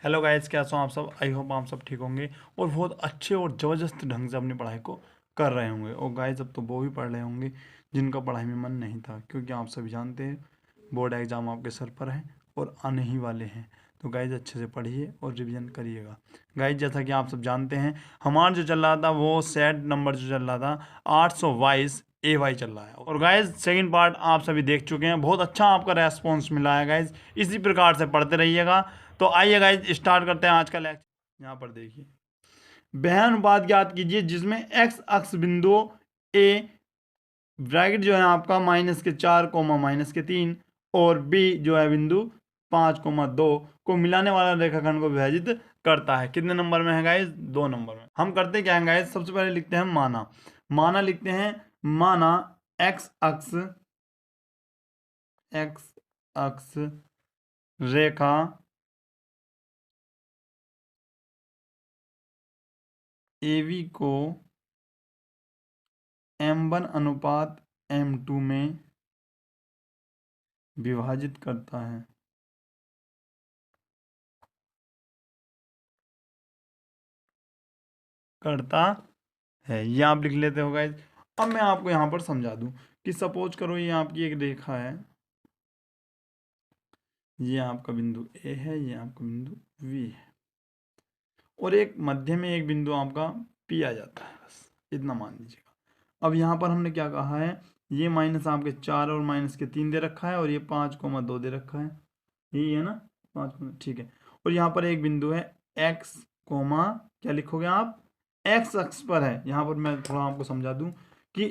Hello guys, कैसे हो आप सब। आई होप आप सब ठीक होंगे और बहुत अच्छे और ज़बरदस्त ढंग से अपनी पढ़ाई को कर रहे होंगे। और गाइस अब तो वो भी पढ़ रहे होंगे जिनका पढ़ाई में मन नहीं था, क्योंकि आप सभी जानते हैं बोर्ड एग्ज़ाम आपके सर पर है और आने ही वाले हैं। तो गाइज अच्छे से पढ़िए और रिवीजन करिएगा। गाइज जैसा कि आप सब जानते हैं, हमारा जो चल रहा था वो सेट नंबर जो चल रहा था 822 AY चल रहा है। और गाइज सेकंड पार्ट आप सभी देख चुके हैं, बहुत अच्छा आपका रेस्पॉन्स मिला है गाइज। इसी प्रकार से पढ़ते रहिएगा। तो आइए गाइज स्टार्ट करते हैं आज का लेक्चर। यहाँ पर देखिए, वह अनुपात ज्ञात कीजिए जिसमें एक्स अक्ष बिंदु ए ब्रैकेट जो है आपका -4 -3 और बी जो है बिंदु 5 2 को मिलाने वाला रेखाखंड को विभाजित करता है। कितने नंबर में है गाइज? 2 नंबर में। हम करते क्या है गाइज, सबसे पहले लिखते हैं माना। माना लिखते हैं, माना एक्स अक्ष रेखा एवी को m1 अनुपात m2 में विभाजित करता है। करता है, ये आप लिख लेते हो गाइज। अब मैं आपको यहाँ पर समझा दूं कि सपोज करो ये आपकी एक रेखा है, ये आपका बिंदु ए है, ये आपका बिंदु वी है और एक मध्य में एक बिंदु आपका पी आ जाता है। बस इतना मान लीजिएगा। अब यहाँ पर हमने क्या कहा है, ये माइनस आपके 4 और -3 दे रखा है और ये 5 2 दे रखा है, यही है ना 5, ठीक है। और यहाँ पर एक बिंदु है एक्स कोमा, क्या लिखोगे आप, एक्स अक्ष पर है। यहाँ पर मैं थोड़ा आपको समझा दूं कि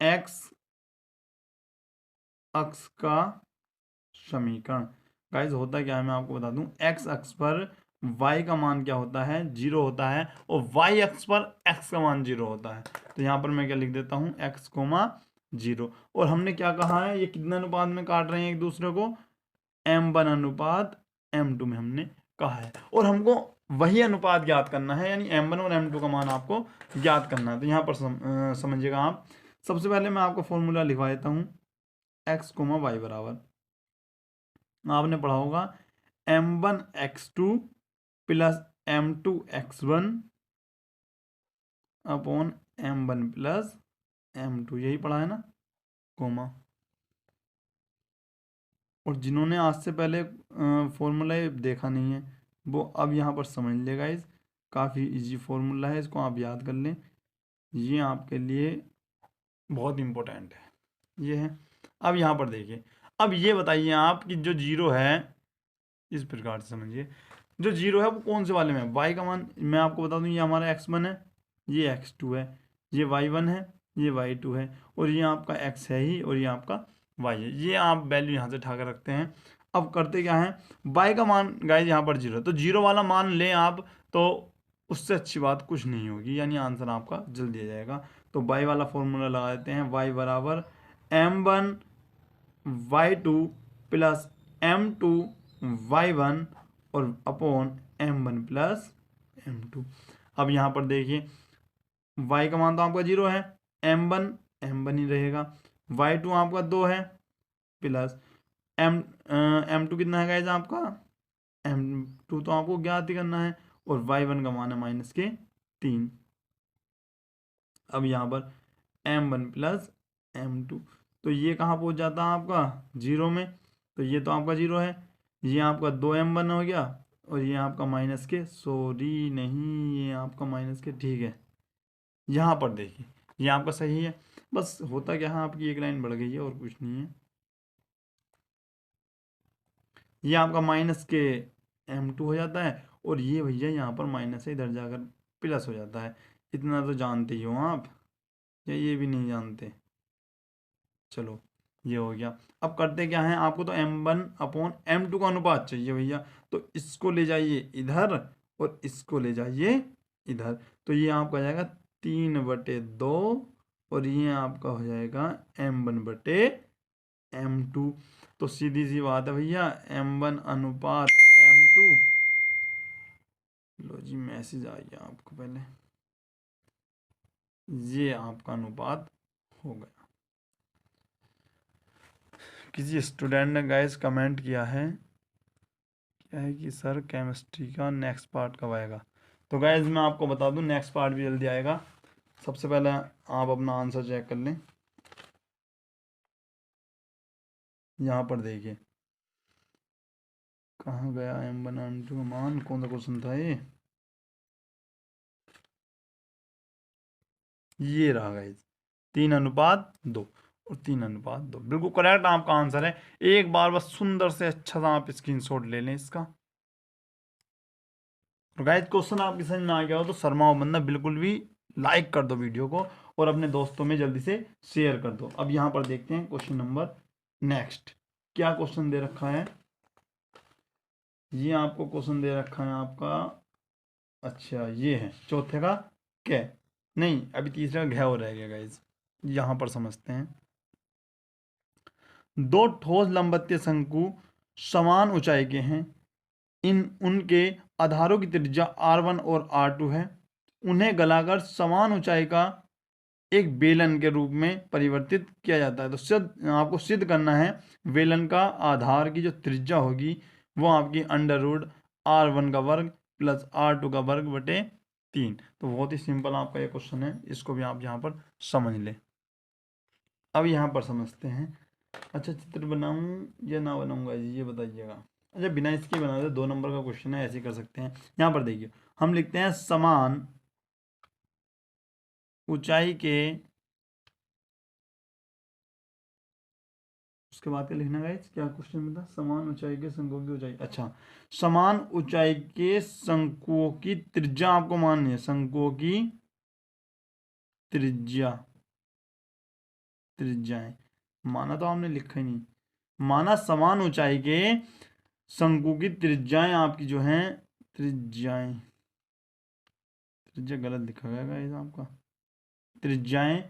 एक्स अक्ष का समीकरण गाइस होता क्या है, मैं आपको बता दूं। एक्स अक्ष पर y का मान क्या होता है, 0 होता है और y अक्ष पर x का मान 0 होता है। तो यहाँ पर मैं क्या लिख देता हूँ, x 0। और हमने क्या कहा है, ये कितने अनुपात में काट रहे हैं एक दूसरे को, m1 अनुपात m2 में हमने कहा है। और हमको वही अनुपात ज्ञात करना है, यानी m1 और m2 का मान आपको ज्ञात करना है। तो यहाँ पर समझिएगा आप। सबसे पहले मैं आपको फॉर्मूला लिखवा देता हूँ। x, y बराबर, आपने पढ़ा होगा m1 x2 plus m2 x1 upon m1 plus m2, यही पढ़ा है ना, कोमा। और जिन्होंने आज से पहले फॉर्मूला देखा नहीं है वो अब यहाँ पर समझ लेगा। इस काफ़ी इजी फॉर्मूला है, इसको आप याद कर लें, ये आपके लिए बहुत इम्पोर्टेंट है। ये है। अब यहाँ पर देखिए, अब ये बताइए आप कि जो जीरो है, इस प्रकार से समझिए, जो जीरो है वो कौन से वाले में, वाई का मान मैं आपको बता दूं, ये हमारा x1 है, ये x2 है, ये y1 है, ये y2 है और ये आपका x है ही और ये आपका y है। ये आप वैल्यू यहाँ से उठा कर रखते हैं। अब करते क्या है, y का मान गाइस यहाँ पर जीरो है, तो जीरो वाला मान लें आप, तो उससे अच्छी बात कुछ नहीं होगी, यानी आंसर आपका जल्दी आ जाएगा। तो y वाला फॉर्मूला लगा देते हैं, y बराबर m1 y2 plus m2 y1 और अपॉन m1 प्लस m2। अब यहाँ पर देखिए, y का मान तो आपका 0 है, m1 ही रहेगा, y2 आपका 2 है प्लस m2 कितना है गाइस आपका, m2 तो आपको ज्ञात ही करना है और y1 का मान है -3। अब यहाँ पर m1 प्लस m2, तो ये कहाँ पहुँच जाता है आपका 0 में, तो ये तो आपका 0 है, ये आपका 2m1 हो गया और ये आपका सॉरी नहीं, ये आपका -, ठीक है। यहाँ पर देखिए, ये आपका सही है। बस होता क्या है, आपकी एक लाइन बढ़ गई है और कुछ नहीं है। ये आपका -m2 हो जाता है और ये भैया यहाँ पर माइनस है, इधर जाकर प्लस हो जाता है। इतना तो जानते ही हो आप, या ये भी नहीं जानते। चलो ये हो गया। अब करते क्या है, आपको तो m1 अपॉन m2 का अनुपात चाहिए भैया, तो इसको ले जाइए इधर और इसको ले जाइए इधर, तो ये आपका जाएगा 3/2 और ये आपका हो जाएगा m1/m2। तो सीधी सी बात है भैया, m1 अनुपात m2, लो जी मैसेज आ गया आपको पहले, ये आपका अनुपात हो गया। किसी स्टूडेंट ने गाइस कमेंट किया है है कि सर केमिस्ट्री का नेक्स्ट पार्ट कब आएगा। तो गाइज मैं आपको बता दूं नेक्स्ट पार्ट भी जल्दी आएगा। सबसे पहले आप अपना आंसर चेक कर लें। यहाँ पर देखिए कहाँ गया M1 M2 का मान, कौन सा क्वेश्चन था ये रहा गाइज 3:2 और 3:2 बिल्कुल करेक्ट आपका आंसर है। एक बार बस सुंदर से अच्छा सा आप स्क्रीनशॉट ले लें इसका। और गाइज क्वेश्चन आपकी समझ में आ गया हो तो शर्मा बंदा बिल्कुल भी लाइक कर दो वीडियो को और अपने दोस्तों में जल्दी से शेयर कर दो। अब यहाँ पर देखते हैं क्वेश्चन नंबर नेक्स्ट क्या क्वेश्चन दे रखा है। ये आपको क्वेश्चन दे रखा है आपका, अच्छा ये है चौथे का क्या, नहीं अभी तीसरे का घ हो रहेगा गाइज। यहाँ पर समझते हैं। दो ठोस लंबवतीय शंकु समान ऊंचाई के हैं। इन उनके आधारों की त्रिज्या R1 और R2 है। उन्हें गलाकर समान ऊंचाई का एक बेलन के रूप में परिवर्तित किया जाता है। तो आपको सिद्ध करना है बेलन का आधार की जो त्रिज्या होगी वो आपकी √R1 का वर्ग प्लस R2 का वर्ग बटे 3। तो बहुत ही सिंपल आपका ये क्वेश्चन है, इसको भी आप यहाँ पर समझ लें। अब यहाँ पर समझते हैं। अच्छा चित्र बनाऊं या ना बनाऊंगा ये बताइएगा। अच्छा बिना इसके बना दे, 2 नंबर का क्वेश्चन है, ऐसे कर सकते हैं। यहाँ पर देखिए हम लिखते हैं समान ऊंचाई के, उसके बाद क्या लिखना गाइस, क्या क्वेश्चन में था, समान ऊंचाई के शंकुओं की ऊंचाई। अच्छा समान ऊंचाई के शंकुओं की त्रिज्या आपको माननी है, शंकुओं की त्रिज्या, त्रिज्याएं माना तो आपने लिखा ही नहीं। माना समान ऊंचाई के शंकु की त्रिज्याएं आपकी जो हैं, त्रिज्याएं, त्रिज्या गलत लिखा गया गाइस आपका। त्रिज्याएं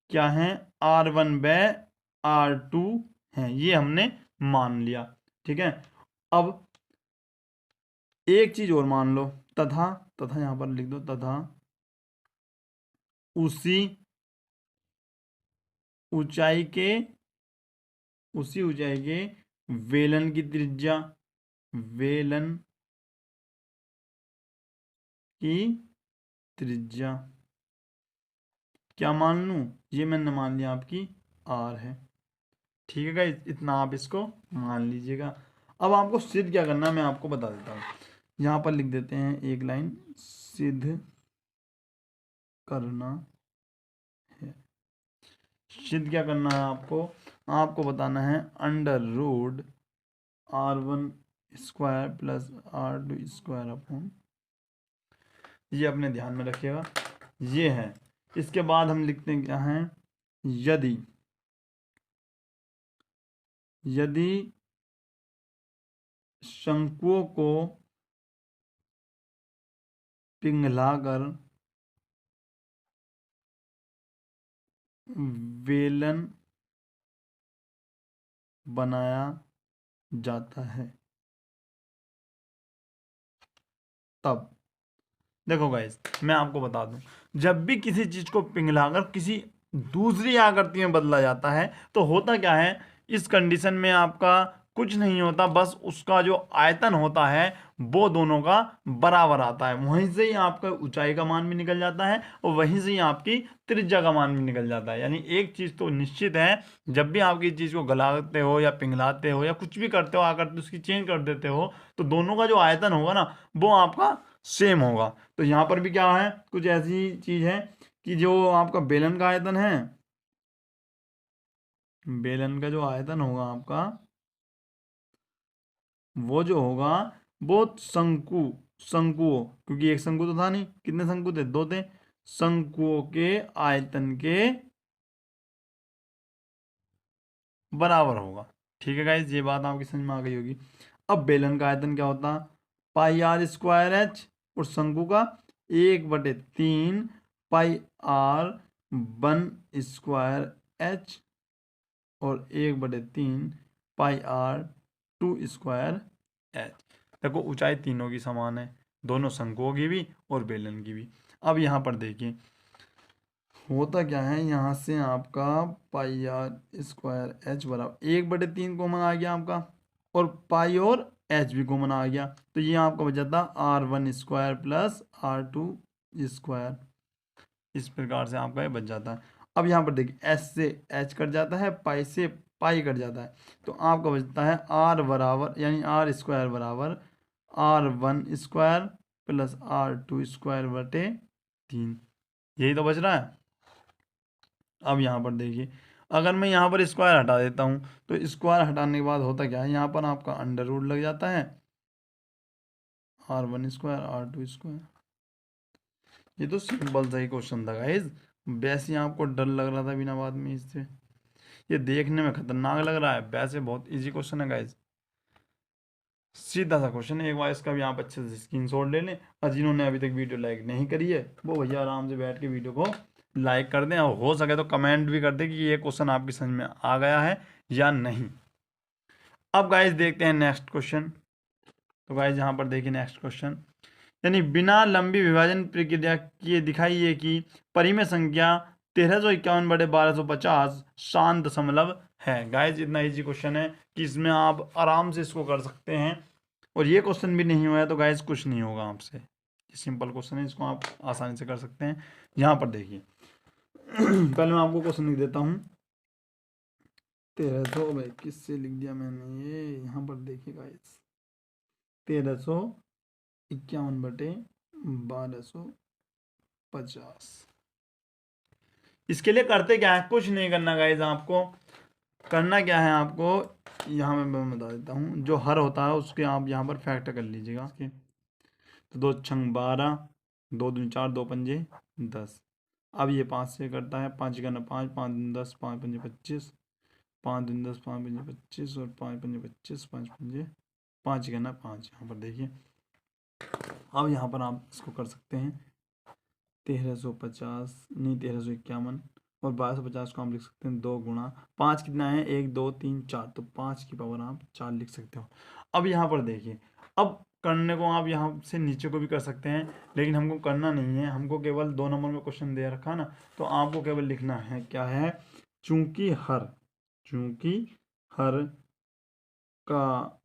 क्या हैं, R1/R2 हैं, ये हमने मान लिया। ठीक है अब एक चीज और मान लो, तथा, तथा यहां पर लिख दो, तथा उसी ऊंचाई के, उसी ऊंचाई के वेलन की त्रिज्या, वेलन की त्रिज्या क्या मान लूं, ये मैंने मान लिया आपकी R है। ठीक है गाइस, इतना आप इसको मान लीजिएगा। अब आपको सिद्ध क्या करना है मैं आपको बता देता हूँ। यहाँ पर लिख देते हैं एक लाइन, सिद्ध करना है। सिद्ध क्या करना है आपको, आपको बताना है √R1² प्लस R2² अपॉन, ये अपने ध्यान में रखिएगा, ये है। इसके बाद हम लिखते हैं क्या है, यदि, यदि शंकुओं को पिघलाकर वेलन बनाया जाता है तब, देखो गाइस मैं आपको बता दूं, जब भी किसी चीज को पिघलाकर किसी दूसरी आकृति में बदला जाता है तो होता क्या है, इस कंडीशन में आपका कुछ नहीं होता, बस उसका जो आयतन होता है वो दोनों का बराबर आता है। वहीं से ही आपका ऊंचाई का मान भी निकल जाता है और वहीं से ही आपकी त्रिज्या का मान भी निकल जाता है। यानी एक चीज तो निश्चित है, जब भी आप किसी चीज को गलाते हो या पिघलाते हो या कुछ भी करते हो, आकृति उसकी चेंज कर देते हो, तो दोनों का जो आयतन होगा ना वो आपका सेम होगा। तो यहाँ पर भी क्या है, कुछ ऐसी चीज है कि जो आपका बेलन का आयतन है, बेलन का जो आयतन होगा आपका वो जो होगा वो शंकु, शंकुओं, क्योंकि एक शंकु तो था नहीं, कितने शंकु थे, 2 थे, शंकुओं के आयतन के बराबर होगा। ठीक है गाइस, ये बात आपकी समझ में आ गई होगी। अब बेलन का आयतन क्या होता, πr²h और शंकु का 1/3 πr1²h और 1/3 πr2²h। देखो ऊंचाई तीनों की समान है, दोनों शंकुओं की भी और बेलन की भी। अब यहाँ पर देखिए होता क्या है, यहाँ से आपका πr² h बराबर 1/3 कॉमन आ गया आपका, और पाई और एच भी कॉमन आ गया, तो ये आपका बच जाता R1 square plus R2 square. इस प्रकार से आपका ये बच जाता है। अब यहाँ पर देखिए एस से एच कट जाता है, पाई से पाई कट जाता है, तो आपका बचता है आर बराबर यानी आर स्क्वायर बराबर R1 square plus R2 square बटे 3। यही तो बच रहा है। अब यहाँ पर देखिए अगर मैं यहाँ पर स्क्वायर हटा देता हूँ तो स्क्वायर हटाने के बाद होता क्या है, यहाँ पर आपका अंडर रूट लग जाता है R1 स्क्वायर R2 स्क्वायर। ये तो सिंपल सा ही क्वेश्चन था गाइज, वैसे ही आपको डर लग रहा था बिना बात में इससे, ये देखने में खतरनाक लग रहा है, वैसे बहुत इजी क्वेश्चन है गाइज, सीधा सा क्वेश्चन है। एक बार इसका भी आप अच्छे से स्क्रीनशॉट ले लें, और जिन्होंने अभी तक वीडियो लाइक नहीं करी है वो भैया आराम से बैठ के वीडियो को लाइक कर दें, और हो सके तो कमेंट भी कर दें कि ये क्वेश्चन आपकी समझ में आ गया है या नहीं। अब गाइज देखते हैं नेक्स्ट क्वेश्चन। तो गाइज यहाँ पर देखिए नेक्स्ट क्वेश्चन, यानी बिना लंबी विभाजन प्रक्रिया किए दिखाइए कि परिमेय संख्या 1351/1250 शांत दशमलव है। गाइज इतना इजी क्वेश्चन है कि इसमें आप आराम से इसको कर सकते हैं, और ये क्वेश्चन भी नहीं हुआ है तो गाइज कुछ नहीं होगा आपसे, ये सिंपल क्वेश्चन है, इसको आप आसानी से कर सकते हैं। यहाँ पर देखिए पहले मैं आपको क्वेश्चन लिख देता हूँ। 1300 भाई किससे लिख दिया मैंने, ये यहाँ पर देखिए गाइज 1351/1250। इसके लिए करते क्या है, कुछ नहीं करना गाइज, आपको करना क्या है, आपको यहाँ मैं बता देता हूँ, जो हर होता है उसके आप यहाँ पर फैक्टर कर लीजिएगा। तो 2×6 = 12, 2×2 = 4, 2×5 = 10। अब ये 5 से करता है, 5×5 = 5, 5×10 = 5×5 = 25, 5×10 = 5×5 = 25, और 5×5 = 25, 5×5 = 5×5। यहाँ पर देखिए अब यहाँ पर आप इसको कर सकते हैं 1350 नहीं 1351 और 1250 को हम लिख सकते हैं 2×5 कितना है, 1 2 3 4, तो 5 की पावर आप 4 लिख सकते हो। अब यहाँ पर देखिए, अब करने को आप यहाँ से नीचे को भी कर सकते हैं, लेकिन हमको करना नहीं है, हमको केवल 2 नंबर में क्वेश्चन दे रखा ना, तो आपको केवल लिखना है क्या है, चूंकि हर का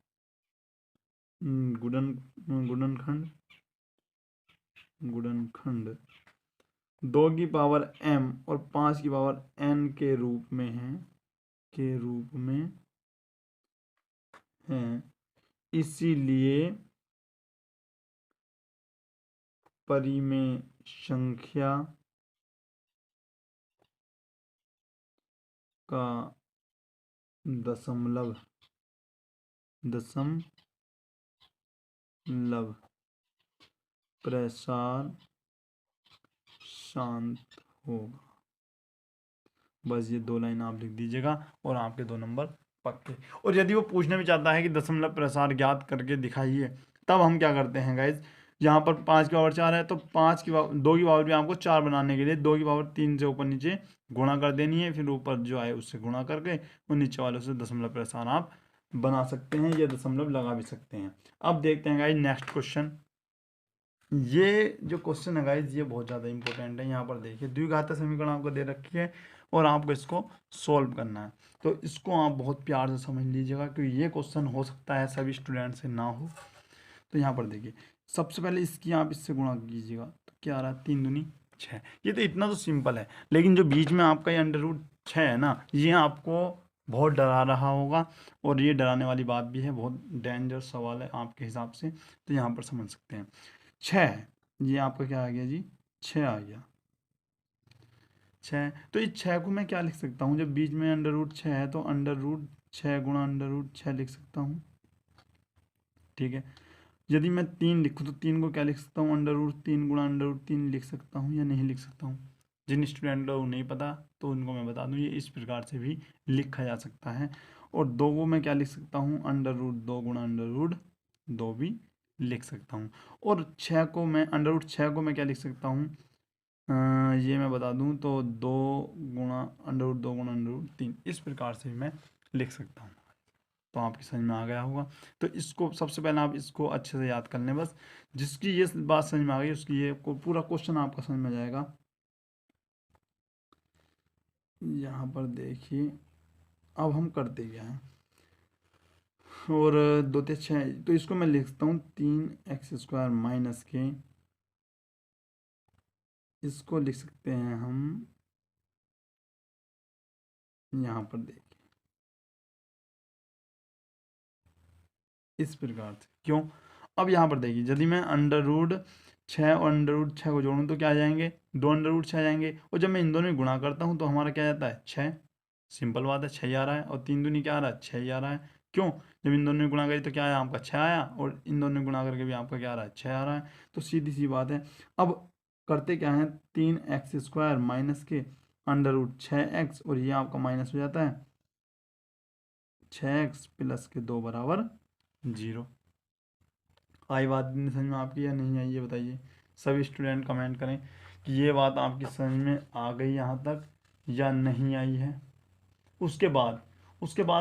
गुणनखंड 2 की पावर m और 5 की पावर n के रूप में है, इसीलिए परिमेय संख्या का दशमलव प्रसार शांत होगा। बस ये 2 लाइन आप लिख दीजिएगा और आपके 2 नंबर पक्के। और यदि वो पूछना भी चाहता है कि दशमलव प्रसार ज्ञात करके दिखाइए, तब हम क्या करते हैं गाइज, यहाँ पर 5 की पावर 4 है, तो 2 की पावर भी आपको 4 बनाने के लिए 2 की पावर 3 से ऊपर नीचे गुणा कर देनी है, फिर ऊपर जो आए उससे गुणा करके और नीचे वाले से दशमलव प्रसार आप बना सकते हैं, या दशमलव लगा भी सकते हैं। अब देखते हैं गाइज नेक्स्ट क्वेश्चन। ये जो क्वेश्चन है गाइज ये बहुत ज़्यादा इंपॉर्टेंट है। यहाँ पर देखिए द्विघात समीकरण आपको दे रखी है और आपको इसको सॉल्व करना है, तो इसको आप बहुत प्यार से समझ लीजिएगा, क्योंकि ये क्वेश्चन हो सकता है सभी स्टूडेंट से ना हो। तो यहाँ पर देखिए सबसे पहले इसकी आप इससे गुणा कीजिएगा, तो क्या आ रहा है, 3×2 = 6। ये तो इतना तो सिंपल है, लेकिन जो बीच में आपका ये √6 है ना, ये आपको बहुत डरा रहा होगा, और ये डराने वाली बात भी है, बहुत डेंजर सवाल है आपके हिसाब से, तो यहाँ पर समझ सकते हैं 6, ये आपका क्या आ गया जी, 6 आ गया 6। तो इस 6 को मैं क्या लिख सकता हूँ, जब बीच में √6 है तो √6 गुणा √6 लिख सकता हूँ, ठीक है। यदि मैं 3 लिखूँ तो 3 को क्या लिख सकता हूँ, √3 गुणा √3 लिख सकता हूँ या नहीं लिख सकता हूँ। जिन स्टूडेंट को नहीं पता तो उनको मैं बता दूँ, ये इस प्रकार से भी लिखा जा सकता है। और 2 को मैं क्या लिख सकता हूँ, √2 गुणा √2 भी लिख सकता हूँ। और 6 को मैं √6 को मैं क्या लिख सकता हूँ, ये मैं बता दूं तो 2 गुणा √3 इस प्रकार से भी मैं लिख सकता हूँ। तो आपकी समझ में आ गया होगा। तो इसको सबसे पहले आप इसको अच्छे से याद कर लें, बस जिसकी ये बात समझ में आ गई उसकी ये पूरा क्वेश्चन आपका समझ में आ जाएगा। यहाँ पर देखिए अब हम करते क्या हैं, और 2 × 6, तो इसको मैं लिख सकता हूँ 3x² माइनस के, इसको लिख सकते हैं हम यहाँ पर देखिए इस प्रकार से। क्यों? अब यहाँ पर देखिए यदि मैं √6 और √6 को जोड़ूँ तो क्या आ जाएंगे, 2 √6 आ जाएंगे। और जब मैं इन दोनों में गुणा करता हूँ तो हमारा क्या जाता है 6। सिंपल बात है, 6 ही आ रहा है। और 3 दूनी क्या आ रहा है, 6 ही आ रहा है। क्यों? जब इन दोनों में गुणा करी तो क्या आया आपका 6 आया, और इन दोनों में गुणा करके भी आपका क्या आ रहा है 6 आ रहा है। तो सीधी सी बात है। अब करते क्या है, 3x² माइनस के √6x, और ये आपका माइनस हो जाता है 6x प्लस के 2 बराबर 0। आई बात समझ में आपकी या नहीं आई, ये बताइए। सभी स्टूडेंट कमेंट करें कि ये बात आपकी समझ में आ गई यहाँ तक या नहीं आई है। उसके बाद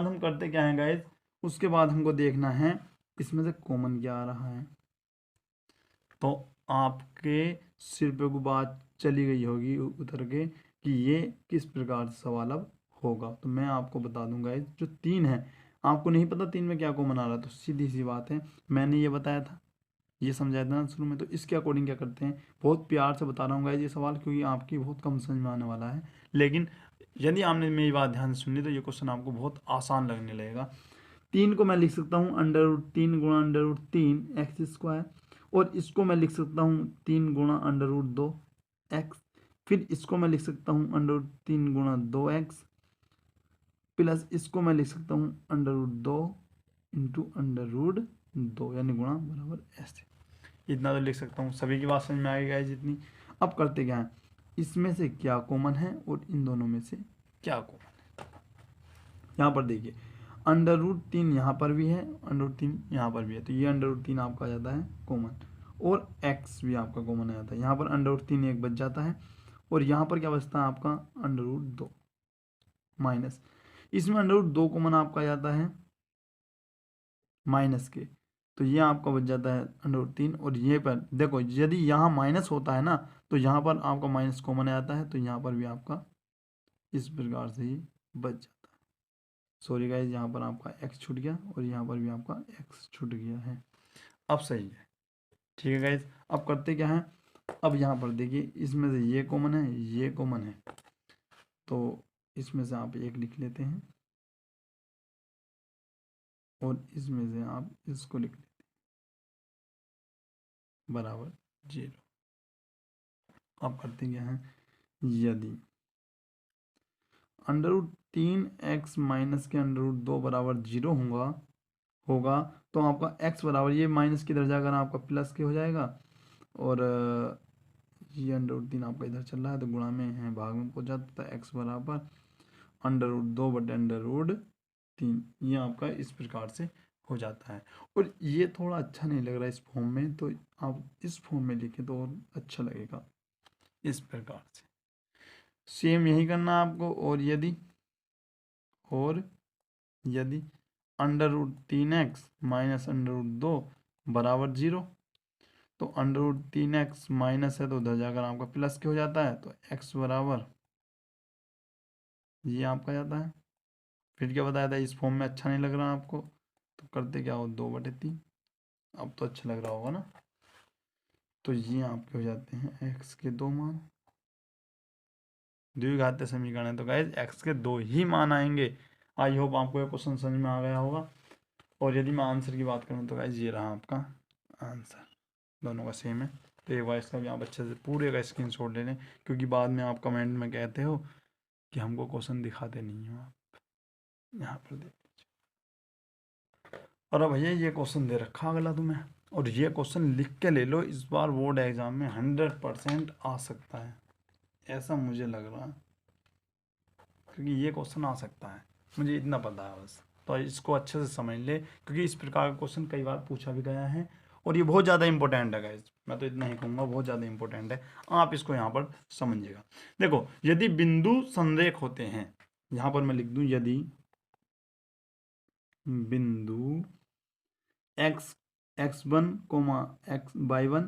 हम करते क्या हैं गाइज, उसके बाद हमको देखना है इसमें से कॉमन क्या आ रहा है। तो आपके सिर पे को बात चली गई होगी उतर के कि ये किस प्रकार से सवाल अब होगा। तो मैं आपको बता दूंगा जो 3 है, आपको नहीं पता 3 में क्या कॉमन आ रहा है, तो सीधी सी बात है, मैंने ये बताया था, ये समझाया था ना शुरू में। तो इसके अकॉर्डिंग क्या करते हैं, बहुत प्यार से बता रहा हूँ गाइज ये सवाल, क्योंकि आपकी बहुत कम समझ में आने वाला है। लेकिन यदि आपने मेरी बात ध्यान से सुनी तो ये क्वेश्चन आपको बहुत आसान लगने लगेगा। 3 को मैं लिख सकता हूँ √3 गुणा √3x², और इसको मैं लिख सकता हूँ 3 गुणा √2x। फिर इसको मैं लिख सकता हूँ √3 गुणा 2x, प्लस इसको मैं लिख सकता हूँ √2 इंटू √2, यानी गुणा बराबर ऐसे। इतना तो लिख सकता हूँ। सभी की बात समझ में आ गई जितनी। अब करते क्या है, इसमें से क्या कॉमन है और इन दोनों में से क्या कॉमन है। यहाँ पर देखिए √3 यहाँ पर भी है, √3 यहाँ पर भी है, तो ये √3 आपका आ जाता है कॉमन, और x भी आपका कॉमन आ जाता है। यहाँ पर √3 एक बच जाता है, और यहाँ पर क्या बचता है आपका √2 माइनस, इसमें √2 कॉमन आपका आ जाता है माइनस के, तो ये आपका बच जाता है √3। और ये पर देखो यदि यहाँ माइनस होता है ना तो यहाँ पर आपका माइनस कॉमन आ जाता है, तो यहाँ पर भी आपका इस प्रकार से ही बच जाता है। सॉरी गाइज, यहाँ पर आपका x छूट गया और यहाँ पर भी आपका x छूट गया है। अब सही है, ठीक है गाइज। अब करते क्या है, अब यहाँ पर देखिए इसमें से ये कॉमन है, ये कॉमन है, तो इसमें से आप एक लिख लेते हैं और इसमें से आप इसको लिख लेते हैं बराबर 0। अब करते क्या है, यदि √3x माइनस के √2 बराबर 0 होगा तो आपका x बराबर, ये माइनस की इधर जाकर आपका प्लस के हो जाएगा, और ये √3 आपका इधर चल रहा है तो गुणा में है, भाग में पहुंच जाता है, x बराबर √2 बटे √3। ये आपका इस प्रकार से हो जाता है। और ये थोड़ा अच्छा नहीं लग रहा है इस फॉर्म में, तो आप इस फॉर्म में लिखें तो और अच्छा लगेगा इस प्रकार से। सेम यही करना है आपको। और यदि √3x माइनस √2 बराबर 0, तो √3x माइनस है तो उधर जाकर आपका प्लस के हो जाता है, तो x बराबर ये आपका जाता है। फिर क्या बताया था, इस फॉर्म में अच्छा नहीं लग रहा आपको, तो करते क्या हो 2/3। अब तो अच्छा लग रहा होगा ना। तो ये आपके हो जाते हैं x के 2 मान। द्विघात समीकरण है तो गाइज x के 2 ही मान आएंगे। आई होप आपको ये क्वेश्चन समझ में आ गया होगा। और यदि मैं आंसर की बात करूँ तो गाइज ये रहा आपका आंसर, दोनों का सेम है। तो एक बार इसका भी आप अच्छे से पूरे का स्क्रीनशॉट ले लें, क्योंकि बाद में आप कमेंट में कहते हो कि हमको क्वेश्चन दिखाते नहीं हो। आप यहाँ पर देख लीजिए। और अब भैया ये क्वेश्चन दे रखा अगला तुम्हें, और ये क्वेश्चन लिख के ले लो, इस बार बोर्ड एग्जाम में 100% आ सकता है, ऐसा मुझे लग रहा है, क्योंकि ये क्वेश्चन आ सकता है, मुझे इतना पता है बस। तो इसको अच्छे से समझ ले, क्योंकि इस प्रकार का क्वेश्चन कई बार पूछा भी गया है, और ये बहुत ज़्यादा इंपॉर्टेंट है गाइस। मैं तो इतना ही कहूँगा, बहुत ज़्यादा इंपॉर्टेंट है, आप इसको यहाँ पर समझिएगा। देखो यदि बिंदु संरेख होते हैं, यहाँ पर मैं लिख दूँ, यदि बिंदु x1, y1,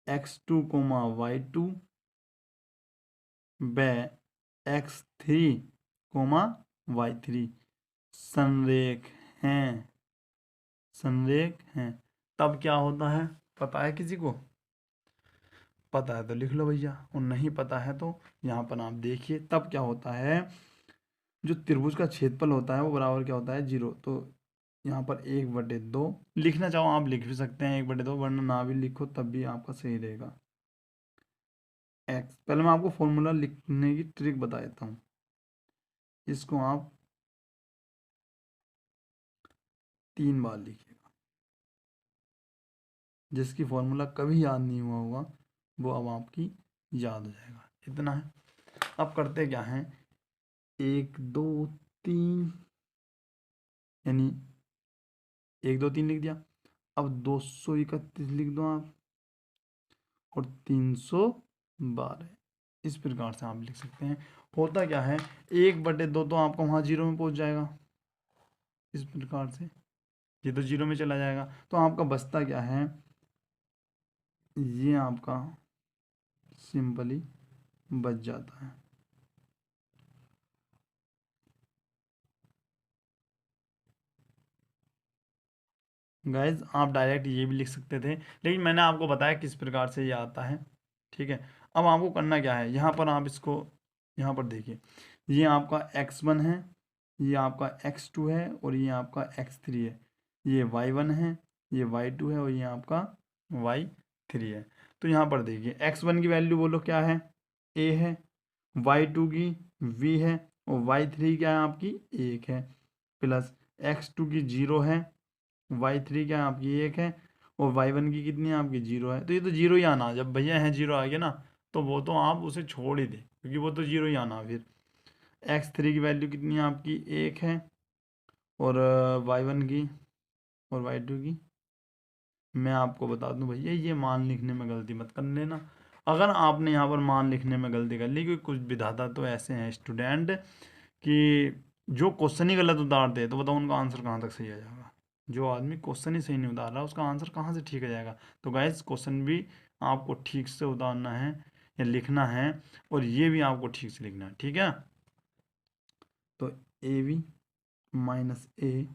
x2, y2 व x3, y3 संरेख हैं, संरेख हैं, तब क्या होता है? पता है किसी को? पता है तो लिख लो भैया, और नहीं पता है तो यहाँ पर आप देखिए। तब क्या होता है, जो त्रिभुज का क्षेत्रफल होता है वो बराबर क्या होता है? 0। तो यहाँ पर 1/2 लिखना चाहो आप लिख भी सकते हैं, 1/2, वरना ना भी लिखो तब भी आपका सही रहेगा। एक्स, पहले मैं आपको फॉर्मूला लिखने की ट्रिक बता देता हूँ। इसको आप 3 बार लिखिएगा। जिसकी फॉर्मूला कभी याद नहीं हुआ होगा वो अब आपकी याद हो जाएगा। इतना है। अब करते क्या है, 1 2 3, यानी 1 2 3 लिख दिया। अब 231 लिख दो आप, और 312। इस प्रकार से आप लिख सकते हैं। होता क्या है, 1/2 तो आपका वहाँ 0 में पहुंच जाएगा, इस प्रकार से ये तो 0 में चला जाएगा। तो आपका बचता क्या है, ये आपका सिंपली बच जाता है। गाइज आप डायरेक्ट ये भी लिख सकते थे, लेकिन मैंने आपको बताया किस प्रकार से ये आता है। ठीक है। अब आपको करना क्या है, यहाँ पर आप इसको, यहाँ पर देखिए, ये आपका x1 है, ये आपका x2 है, और ये आपका x3 है। ये y1 है, ये y2 है, और ये आपका y3 है। तो यहाँ पर देखिए, x1 की वैल्यू बोलो क्या है? a है। y2 की v है, और y3 क्या है आपकी? 1 है। प्लस x2 की 0 है, y3 क्या है आपकी? 1 है, और y1 की कितनी है आपकी? 0 है। तो ये तो 0 ही आना, जब भैया है 0 आ गया ना, तो वो तो आप उसे छोड़ ही दे, क्योंकि वो तो 0 ही आना। फिर x3 की वैल्यू कितनी है आपकी? 1 है, और y1 की और y2 की, मैं आपको बता दूं भैया, ये मान लिखने में गलती मत कर लेना। अगर आपने यहाँ पर मान लिखने में गलती कर ली, क्योंकि कुछ विधाता तो ऐसे हैं स्टूडेंट कि जो क्वेश्चन ही गलत उतारते हैं, तो बताओ उनका आंसर कहाँ तक सही आ जाएगा? जो आदमी क्वेश्चन ही सही नहीं उतार रहा, उसका आंसर कहाँ से ठीक आ जाएगा? तो गाइस, क्वेश्चन भी आपको ठीक से उतारना है या लिखना है, और ये भी आपको ठीक से लिखना है। ठीक है। तो ए बी माइनस ए,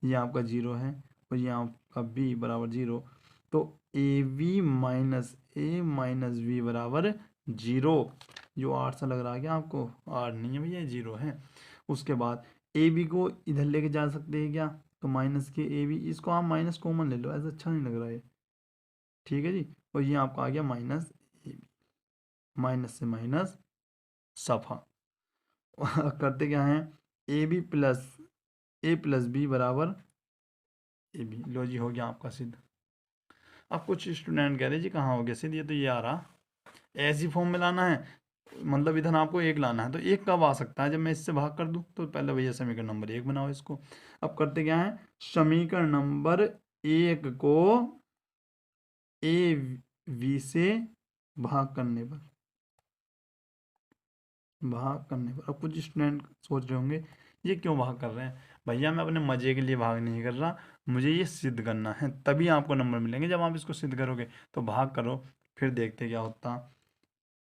ये आपका 0 है, और ये आपका बी बराबर 0। तो A B minus A minus B बराबर 0। जो 8 सा लग रहा है क्या आपको? 8 नहीं है भैया, 0 है। उसके बाद ए बी को इधर लेके जा सकते हैं क्या? तो माइनस के ए बी, इसको आप माइनस कॉमन ले लो, ऐसा अच्छा नहीं लग रहा है। ठीक है जी। और ये आपका आ गया माइनस ए बी, माइनस से माइनस सफा। करते क्या है, ए प्लस बी बराबर ए बी। लो जी, हो गया आपका सिद्ध। अब कुछ स्टूडेंट कह रहे जी कहाँ हो गया सिद्ध, ये तो ये आ रहा। ऐसी फॉर्म में लाना है, मतलब इधर आपको 1 लाना है, तो 1 कब आ सकता है? जब मैं इससे भाग कर दूं। तो पहले भैया समीकरण नंबर 1 बनाओ इसको। अब करते क्या है, समीकरण नंबर 1 को ए वी से भाग करने पर अब कुछ स्टूडेंट सोच रहे होंगे ये क्यों भाग कर रहे हैं? भैया मैं अपने मजे के लिए भाग नहीं कर रहा, मुझे ये सिद्ध करना है, तभी आपको नंबर मिलेंगे जब आप इसको सिद्ध करोगे। तो भाग करो, फिर देखते क्या होता।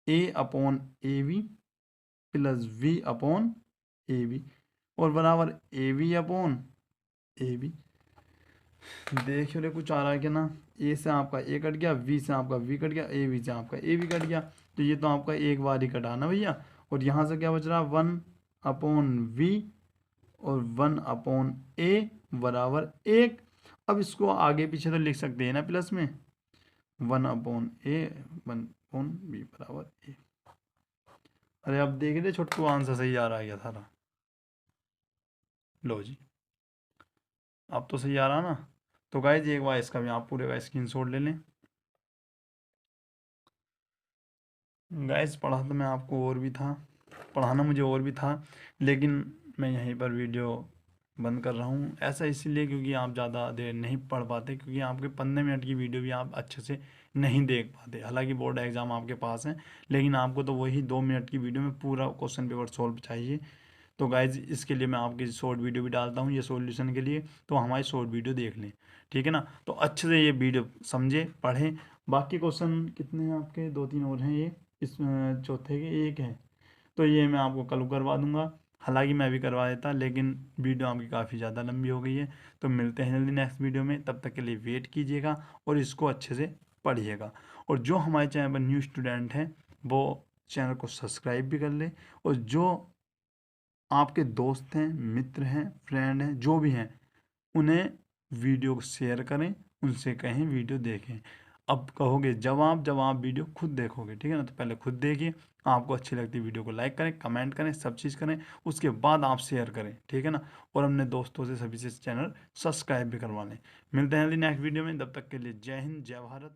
A upon A B plus B upon A B, और बराबर A B upon A B. देख रहे कुछ आ रहा है क्या ना? ए से आपका ए कट गया, वी से आपका वी कट गया, ए वी से आपका ए वी कट गया। तो ये तो आपका एक बार ही कटा ना भैया। और यहाँ से क्या बच रहा? 1/v, और 1/a बराबर 1। अब इसको आगे पीछे तो लिख सकते हैं ना प्लस में, 1/a 1/b बराबर a। अरे अब देख रहे छोटकू, आंसर सही आ रहा है क्या सारा? लो जी, अब तो सही आ रहा ना। तो गाइज एक बार इसका भी आप पूरे का स्क्रीनशॉट ले लें। गाइज पढ़ा तो मैं आपको और भी था, पढ़ाना मुझे और भी था, लेकिन मैं यहीं पर वीडियो बंद कर रहा हूँ। ऐसा इसलिए क्योंकि आप ज़्यादा देर नहीं पढ़ पाते, क्योंकि आपके 15 मिनट की वीडियो भी आप अच्छे से नहीं देख पाते। हालांकि बोर्ड एग्ज़ाम आपके पास है, लेकिन आपको तो वही 2 मिनट की वीडियो में पूरा क्वेश्चन पेपर सॉल्व चाहिए। तो गाइज इसके लिए मैं आपकी शॉर्ट वीडियो भी डालता हूँ ये सॉल्यूशन के लिए, तो हमारी शॉर्ट वीडियो देख लें। ठीक है ना? तो अच्छे से ये वीडियो समझे, पढ़ें। बाकी क्वेश्चन कितने हैं आपके? 2 3 और हैं, ये इस चौथे के 1 है, तो ये मैं आपको कल करवा दूंगा। हालांकि मैं भी करवा देता, लेकिन वीडियो आपकी काफ़ी ज़्यादा लंबी हो गई है। तो मिलते हैं जल्दी नेक्स्ट वीडियो में, तब तक के लिए वेट कीजिएगा और इसको अच्छे से पढ़िएगा। और जो हमारे चैनल पर न्यू स्टूडेंट हैं वो चैनल को सब्सक्राइब भी कर ले, और जो आपके दोस्त हैं, मित्र हैं, फ्रेंड हैं, जो भी हैं, उन्हें वीडियो को शेयर करें, उनसे कहें वीडियो देखें। अब कहोगे जब आप वीडियो खुद देखोगे, ठीक है ना, तो पहले खुद देखिए, आपको अच्छी लगती है वीडियो को लाइक करें, कमेंट करें, सब चीज़ करें, उसके बाद आप शेयर करें, ठीक है ना। और अपने दोस्तों से सभी से चैनल सब्सक्राइब भी करवा लें। मिलते हैं नेक्स्ट वीडियो में, तब तक के लिए जय हिंद, जय भारत।